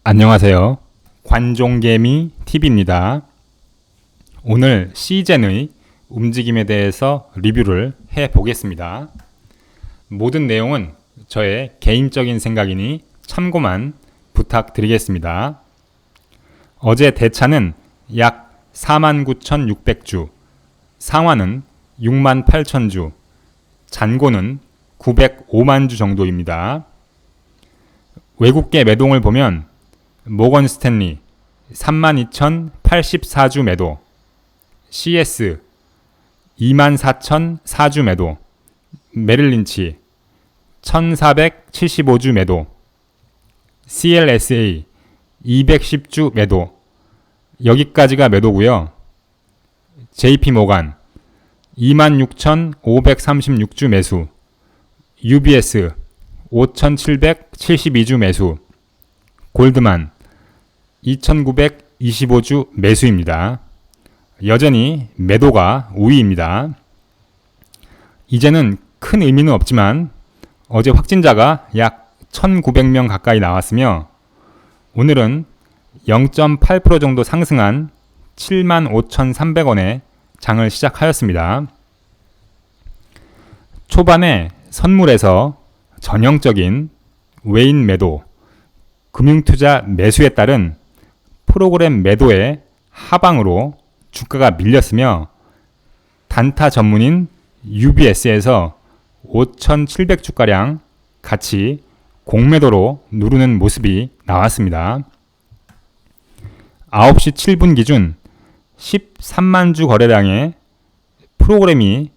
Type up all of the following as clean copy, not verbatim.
안녕하세요. 관종개미 TV입니다. 오늘 시젠의 움직임에 대해서 리뷰를 해보겠습니다. 모든 내용은 저의 개인적인 생각이니 참고만 부탁드리겠습니다. 어제 대차는 약 49,600주, 상환은 68,000주, 잔고는 905만 주 정도입니다. 외국계 매동을 보면 모건 스탠리 32,084주 매도, CS 24,004주 매도, 메릴린치 1,475주 매도, CLSA 210주 매도, 여기까지가 매도고요. JP모간 26,536주 매수, UBS 5,772주 매수, 골드만 2,925주 매수입니다. 여전히 매도가 우위입니다. 이제는 큰 의미는 없지만 어제 확진자가 약 1,900명 가까이 나왔으며 오늘은 0.8% 정도 상승한 75,300원에 장을 시작하였습니다. 초반에 선물에서 전형적인 외인 매도, 금융투자 매수에 따른 프로그램 매도의 하방으로 주가가 밀렸으며 단타 전문인 UBS에서 5,700주가량 같이 공매도로 누르는 모습이 나왔습니다. 9시 7분 기준 13만 주 거래량의 프로그램이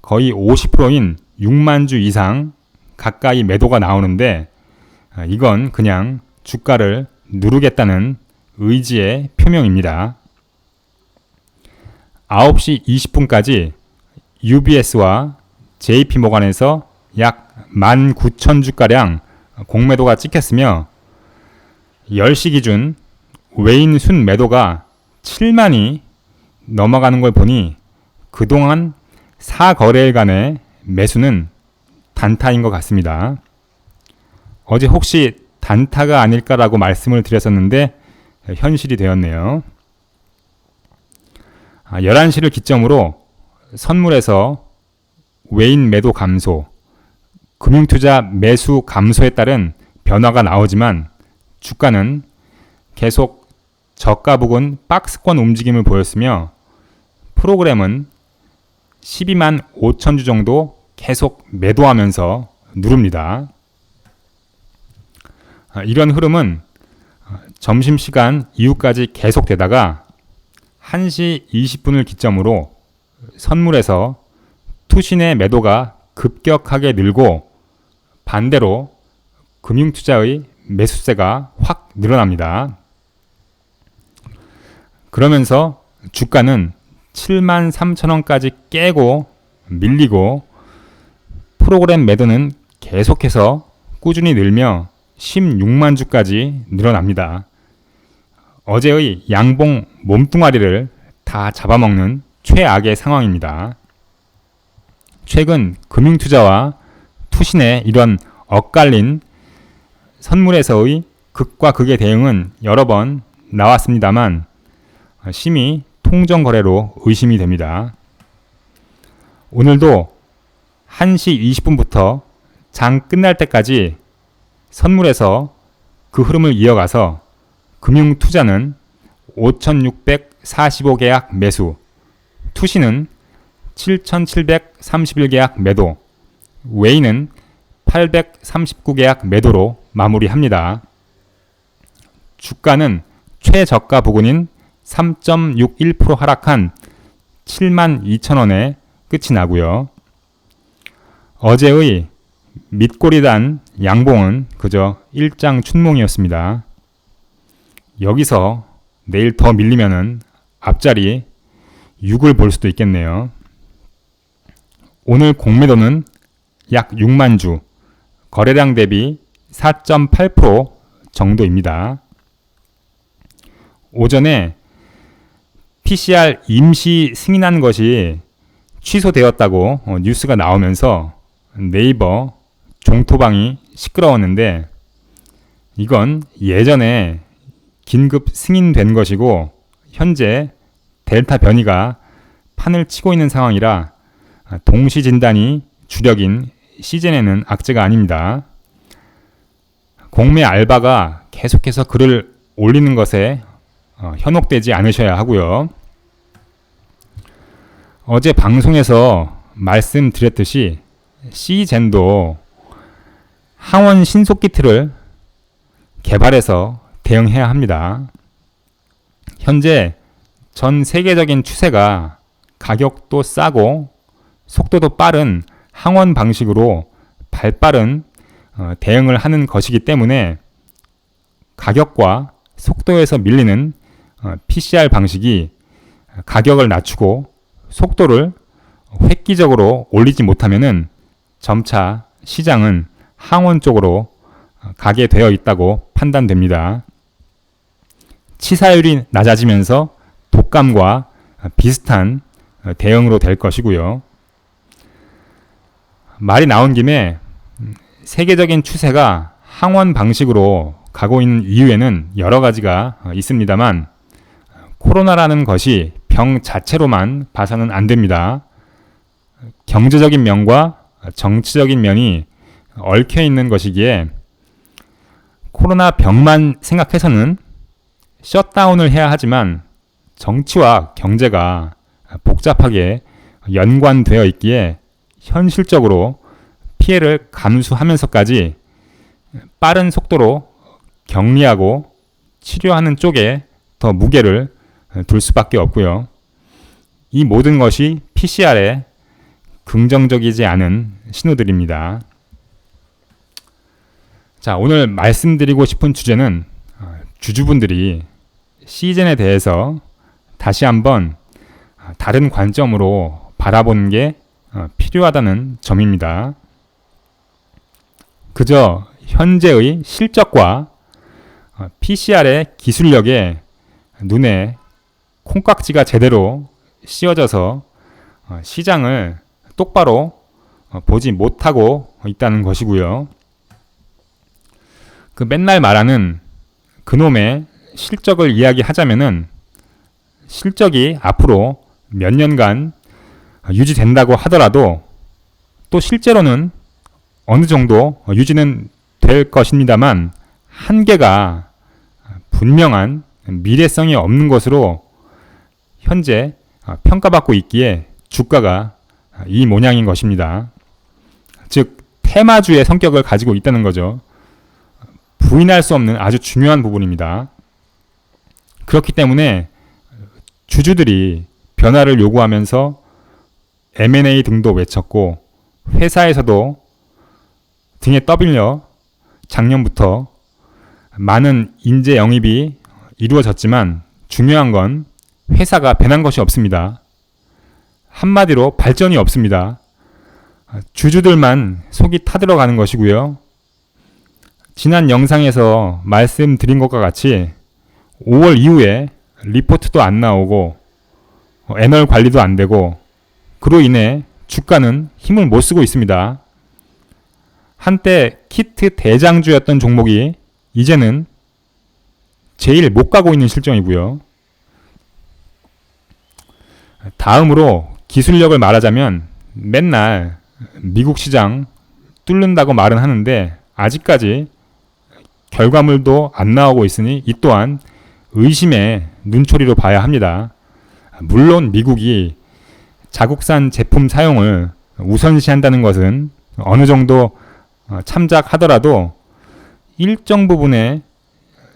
거의 50%인 6만 주 이상 가까이 매도가 나오는데 이건 그냥 주가를 누르겠다는 의지의 표명입니다. 9시 20분까지 UBS와 JP모간에서 약 19,000주가량 공매도가 찍혔으며 10시 기준 외인 순 매도가 7만이 넘어가는 걸 보니 그동안 4거래일간의 매수는 단타인 것 같습니다. 어제 혹시 단타가 아닐까라고 말씀을 드렸었는데 현실이 되었네요. 11시를 기점으로 선물에서 외인 매도 감소, 금융투자 매수 감소에 따른 변화가 나오지만 주가는 계속 저가 부근 박스권 움직임을 보였으며 프로그램은 12만 5천 주 정도 계속 매도하면서 누릅니다. 이런 흐름은 점심시간 이후까지 계속되다가 1시 20분을 기점으로 선물에서 투신의 매도가 급격하게 늘고 반대로 금융투자의 매수세가 확 늘어납니다. 그러면서 주가는 73,000원까지 깨고 밀리고 프로그램 매도는 계속해서 꾸준히 늘며 16만 주까지 늘어납니다. 어제의 양봉 몸뚱아리를 다 잡아먹는 최악의 상황입니다. 최근 금융투자와 투신의 이런 엇갈린 선물에서의 극과 극의 대응은 여러 번 나왔습니다만 심히 통정거래로 의심이 됩니다. 오늘도 1시 20분부터 장 끝날 때까지 선물에서 그 흐름을 이어가서 금융투자는 5,645계약 매수, 투신은 7,731계약 매도, 외인은 839계약 매도로 마무리합니다. 주가는 최저가 부근인 3.61% 하락한 72,000원에 끝이 나고요. 어제의 밑꼬리단 양봉은 그저 일장춘몽이었습니다. 여기서 내일 더 밀리면은 앞자리 6을 볼 수도 있겠네요. 오늘 공매도는 약 6만 주, 거래량 대비 4.8% 정도입니다. 오전에 PCR 임시 승인한 것이 취소되었다고 뉴스가 나오면서 네이버 종토방이 시끄러웠는데 이건 예전에 긴급 승인된 것이고 현재 델타 변이가 판을 치고 있는 상황이라 동시 진단이 주력인 시즌에는 악재가 아닙니다. 공매 알바가 계속해서 글을 올리는 것에 현혹되지 않으셔야 하고요. 어제 방송에서 말씀드렸듯이 시젠도 항원 신속 키트를 개발해서 대응해야 합니다. 현재 전 세계적인 추세가 가격도 싸고 속도도 빠른 항원 방식으로 발빠른 대응을 하는 것이기 때문에 가격과 속도에서 밀리는 PCR 방식이 가격을 낮추고 속도를 획기적으로 올리지 못하면은 점차 시장은 항원 쪽으로 가게 되어 있다고 판단됩니다. 치사율이 낮아지면서 독감과 비슷한 대응으로 될 것이고요. 말이 나온 김에 세계적인 추세가 항원 방식으로 가고 있는 이유에는 여러 가지가 있습니다만 코로나라는 것이 병 자체로만 봐서는 안 됩니다. 경제적인 면과 정치적인 면이 얽혀 있는 것이기에 코로나 병만 생각해서는 셧다운을 해야 하지만 정치와 경제가 복잡하게 연관되어 있기에 현실적으로 피해를 감수하면서까지 빠른 속도로 격리하고 치료하는 쪽에 더 무게를 둘 수밖에 없고요. 이 모든 것이 PCR에 긍정적이지 않은 신호들입니다. 자, 오늘 말씀드리고 싶은 주제는 주주분들이 시즌에 대해서 다시 한번 다른 관점으로 바라보는 게 필요하다는 점입니다. 그저 현재의 실적과 PCR의 기술력에 눈에 콩깍지가 제대로 씌워져서 시장을 똑바로 보지 못하고 있다는 것이고요. 그 맨날 말하는 그놈의 실적을 이야기하자면은 실적이 앞으로 몇 년간 유지된다고 하더라도 또 실제로는 어느 정도 유지는 될 것입니다만 한계가 분명한 미래성이 없는 것으로 현재 평가받고 있기에 주가가 이 모양인 것입니다. 즉 테마주의 성격을 가지고 있다는 거죠. 부인할 수 없는 아주 중요한 부분입니다. 그렇기 때문에 주주들이 변화를 요구하면서 M&A 등도 외쳤고 회사에서도 등에 떠밀려 작년부터 많은 인재 영입이 이루어졌지만 중요한 건 회사가 변한 것이 없습니다. 한마디로 발전이 없습니다. 주주들만 속이 타들어가는 것이고요. 지난 영상에서 말씀드린 것과 같이 5월 이후에 리포트도 안 나오고 애널 관리도 안 되고 그로 인해 주가는 힘을 못 쓰고 있습니다. 한때 키트 대장주였던 종목이 이제는 제일 못 가고 있는 실정이고요. 다음으로 기술력을 말하자면 맨날 미국 시장 뚫는다고 말은 하는데 아직까지 결과물도 안 나오고 있으니 이 또한 의심의 눈초리로 봐야 합니다. 물론 미국이 자국산 제품 사용을 우선시한다는 것은 어느 정도 참작하더라도 일정 부분의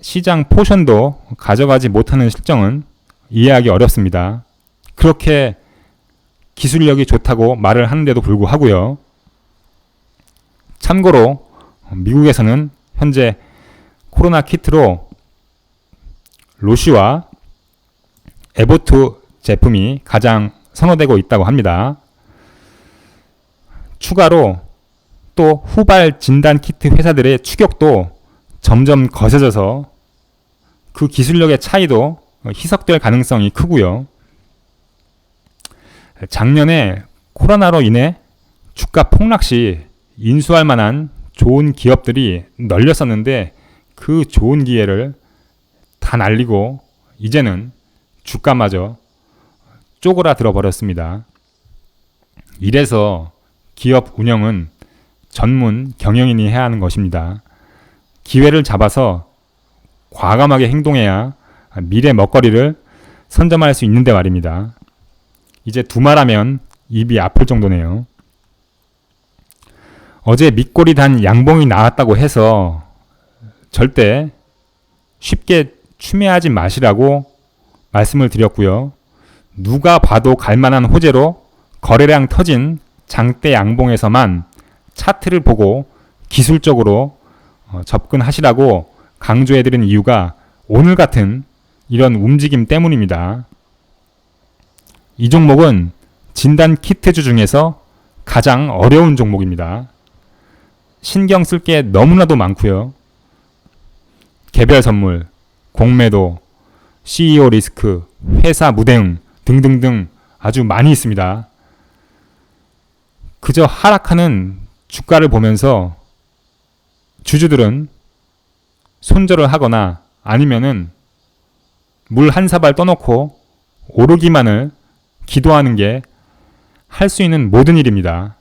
시장 포션도 가져가지 못하는 실정은 이해하기 어렵습니다. 그렇게 기술력이 좋다고 말을 하는데도 불구하고요. 참고로 미국에서는 현재 코로나 키트로 로시와 에보트 제품이 가장 선호되고 있다고 합니다. 추가로 또 후발 진단 키트 회사들의 추격도 점점 거세져서 그 기술력의 차이도 희석될 가능성이 크고요. 작년에 코로나로 인해 주가 폭락 시 인수할 만한 좋은 기업들이 널렸었는데 그 좋은 기회를 다 날리고 이제는 주가마저 쪼그라들어 버렸습니다. 이래서 기업 운영은 전문 경영인이 해야 하는 것입니다. 기회를 잡아서 과감하게 행동해야 미래 먹거리를 선점할 수 있는데 말입니다. 이제 두말하면 입이 아플 정도네요. 어제 밑골이 단 양봉이 나왔다고 해서 절대 쉽게 추매하지 마시라고 말씀을 드렸고요. 누가 봐도 갈만한 호재로 거래량 터진 장대 양봉에서만 차트를 보고 기술적으로 접근하시라고 강조해드린 이유가 오늘 같은 이런 움직임 때문입니다. 이 종목은 진단 키트주 중에서 가장 어려운 종목입니다. 신경 쓸 게 너무나도 많고요. 개별 선물, 공매도, CEO 리스크, 회사 무대응 등등등 아주 많이 있습니다. 그저 하락하는 주가를 보면서 주주들은 손절을 하거나 아니면은 물 한 사발 떠놓고 오르기만을 기도하는 게 할 수 있는 모든 일입니다.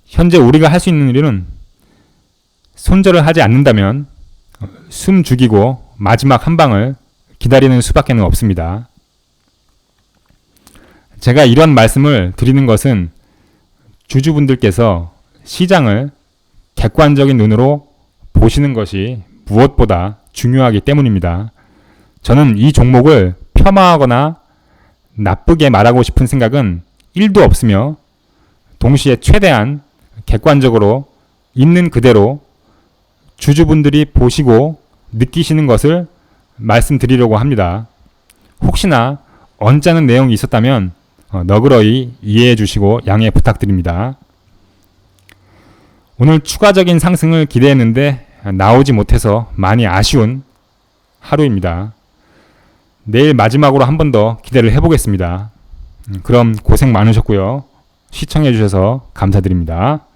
현재 우리가 할 수 있는 일은 손절을 하지 않는다면 숨 죽이고 마지막 한 방을 기다리는 수밖에 없습니다. 제가 이런 말씀을 드리는 것은 주주분들께서 시장을 객관적인 눈으로 보시는 것이 무엇보다 중요하기 때문입니다. 저는 이 종목을 폄하하거나 나쁘게 말하고 싶은 생각은 1도 없으며 동시에 최대한 객관적으로 있는 그대로 주주분들이 보시고 느끼시는 것을 말씀드리려고 합니다. 혹시나 언짢은 내용이 있었다면 너그러이 이해해 주시고 양해 부탁드립니다. 오늘 추가적인 상승을 기대했는데 나오지 못해서 많이 아쉬운 하루입니다. 내일 마지막으로 한 번 더 기대를 해보겠습니다. 그럼 고생 많으셨고요. 시청해 주셔서 감사드립니다.